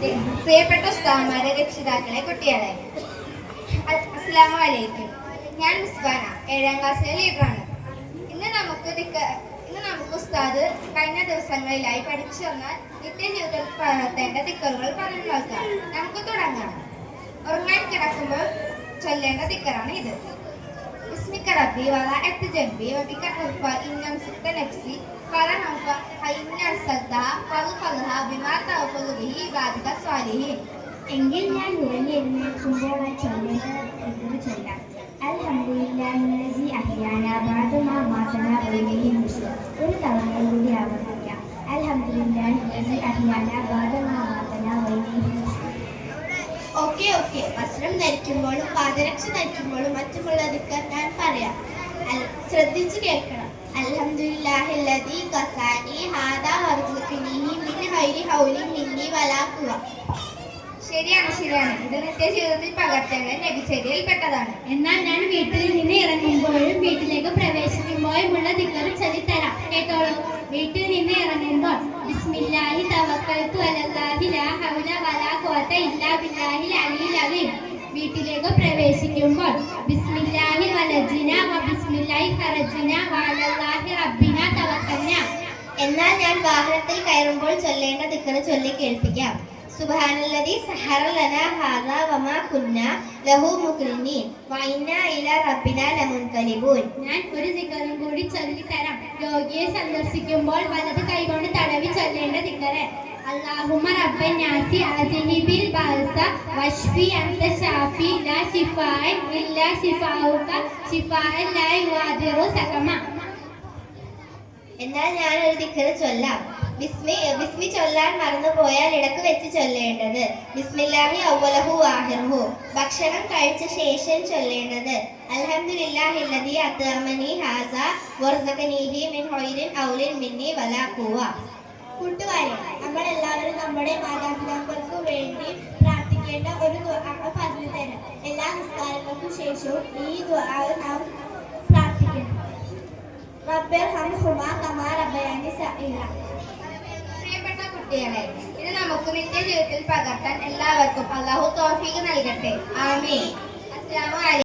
പ്രിയപ്പെട്ട ഉസ്താദന്മാരെ, രക്ഷിതാക്കളെ, കുട്ടികളെ, അസ്സലാമു അലൈക്കും. ഞാൻ മിസ്ബാന, 7ാം ക്ലാസ്സിലെ ലീഡറാണ്. ഇന്ന് നമുക്ക് ഉസ്താദ് കഴിഞ്ഞ ദിവസങ്ങളിലായി പഠിച്ചു വന്ന നിത്യജീവിതത്തിൽ പകർത്തേണ്ട ദിക്കറുകൾ പറഞ്ഞു നോക്കാം. നമുക്ക് തുടങ്ങാം. ഉറങ്ങാൻ കിടക്കുമ്പോൾ ചൊല്ലേണ്ട ദിക്കറാണ് ഇത്. بسمك ربي وضعت جنبي وبك أرفع إن أمسكت نفسي فرحمك فإن أرسلتها فاغفرها بما تغفر به عبادك الصالحين. എങ്കിൽ ഞാൻ ഉറങ്ങിയെഴുന്നേൽക്കുമ്പോൾ ചൊല്ലാം അൽഹംദുലില്ലാഹില്ലസി അഹ്യാനാ ബഅദ മാ മാതനാ വഇലൈഹി നുശൂർ. ഒരു തവണ കൂടി ആവർത്തിക്കാം. അൽഹംദുലില്ലാഹില്ലസി അഹ്യാനാ ബഅദ മാ മാതനാ വഇലൈഹി നുശൂർ. ഓക്കെ. വസ്ത്രം ധരിക്കുമ്പോഴും പാദരക്ഷ ധരിക്കുമ്പോഴും മറ്റുമുള്ള ദിക്കർ ഞാൻ പറയാം. ശ്രദ്ധിച്ചു കേൾക്കണം. അൽഹംദുലില്ലാഹില്ലദീ ഖസാനി ഹാദാ വർസുഖ്നിഹി മിൻ ഗൈരി ഹൗലി മിന്നി വലാ ഖുവ. ശരിയാണ്. ഇത് നിത്യജീവിതത്തിൽ പകർത്തേണ്ട നബിചര്യയിൽപ്പെട്ടതാണ്. എന്നാൽ ഞാൻ വീട്ടിൽ നിന്ന് ഇറങ്ങുമ്പോഴും വീട്ടിലേക്ക് പ്രവേശിക്കുമ്പോഴുമുള്ള ദിക്കർ ചൊല്ലിത്തരാം. കേട്ടോളൂ. വീട്ടിൽ നിന്ന് ഇറങ്ങുമ്പോൾ ബിസ്മില്ലാഹി തവക്കൽതു അലല്ലാഹി ലാ ഹൗല വലാ ഖുവത ഇല്ലാ ബില്ലാഹിൽ അലിയിൽ അലീം. വീട്ടിലേക്ക് പ്രവേശിക്കുമ്പോൾ ബിസ്മില്ലാഹി വലജ്ന വ ബിസ്മില്ലാഹി ഖറജ്ന വ അലല്ലാഹി റബ്ബിന തവക്കൽന. എന്നാൽ ഞാൻ വാഹനത്തിൽ കയറുമ്പോൾ ചൊല്ലേണ്ട ദിക്കർ ചൊല്ലി കേൾപ്പിക്കാം. സുബ്ഹാനല്ലദീ സഹറ ലനാ ഹാദാ വമാ കുന്നാ ലഹു മുഖ്രിനീൻ വഇന്നാ ഇലാ റബ്ബിനാ ലമുൻഖലിബൂൻ. ഞാൻ ഒരു ദിക്കറും കൂടി ചൊല്ലിത്തരാം. രോഗിയെ സന്ദർശിക്കുമ്പോൾ വലത് കൈകൊണ്ട് തടവി ചൊല്ലേണ്ട ദിക്കറ് അല്ലാഹുമ്മ റബ്ബൻ നാസി അസ്ഹിബിൽ ബഅസ വശ്ഫി അൻത ശാഫി ലാ ശിഫാഅ ഇല്ലാ ശിഫാഉക ശിഫാഅൻ ലാ യുഗാദിറു സഖമ. എന്നാൽ ഞാൻ ഒരു ദിക്കറ് ചൊല്ലാം. ബിസ്മി ചൊല്ലാൻ മറന്നുപോയാൽ ഇടക്ക് വെച്ച് ചൊല്ലേണ്ടത് ബിസ്മില്ലാഹി അവ്വലഹു ആഖിറുഹു. ഭക്ഷണം കഴിച്ച ശേഷം ചൊല്ലേണ്ടത് അൽഹംദുലില്ലാഹില്ലദീ അത്അമനി ഹാസാ വർസഖനീഹി മിൻ ഖൈരിൻ ഔലിൻ മിന്നി വലാ ഖുവ. കൂട്ടുകാരെ, നമ്മൾ എല്ലാവരും നമ്മുടെ മാതാപിതാക്കൾക്ക് വേണ്ടി പ്രാർത്ഥിക്കേണ്ട ഒരു ദുആ പറഞ്ഞു തരാം. എല്ലാ നിസ്കാരങ്ങൾക്കും ശേഷവും ഈ ദുആ നാം പ്രാർത്ഥിക്കണം. റബ്ബിർഹംഹുമാ കമാ റബ്ബയാനി സഗീറ. പ്രിയപ്പെട്ട കുട്ടികളെ, ഇത് നമുക്ക് നിത്യജീവിതത്തിൽ പകർത്താൻ എല്ലാവർക്കും അല്ലാഹു തൗഫീഖ് നൽകട്ടെ. ആമീൻ. അസ്സലാമു അലൈക്കും.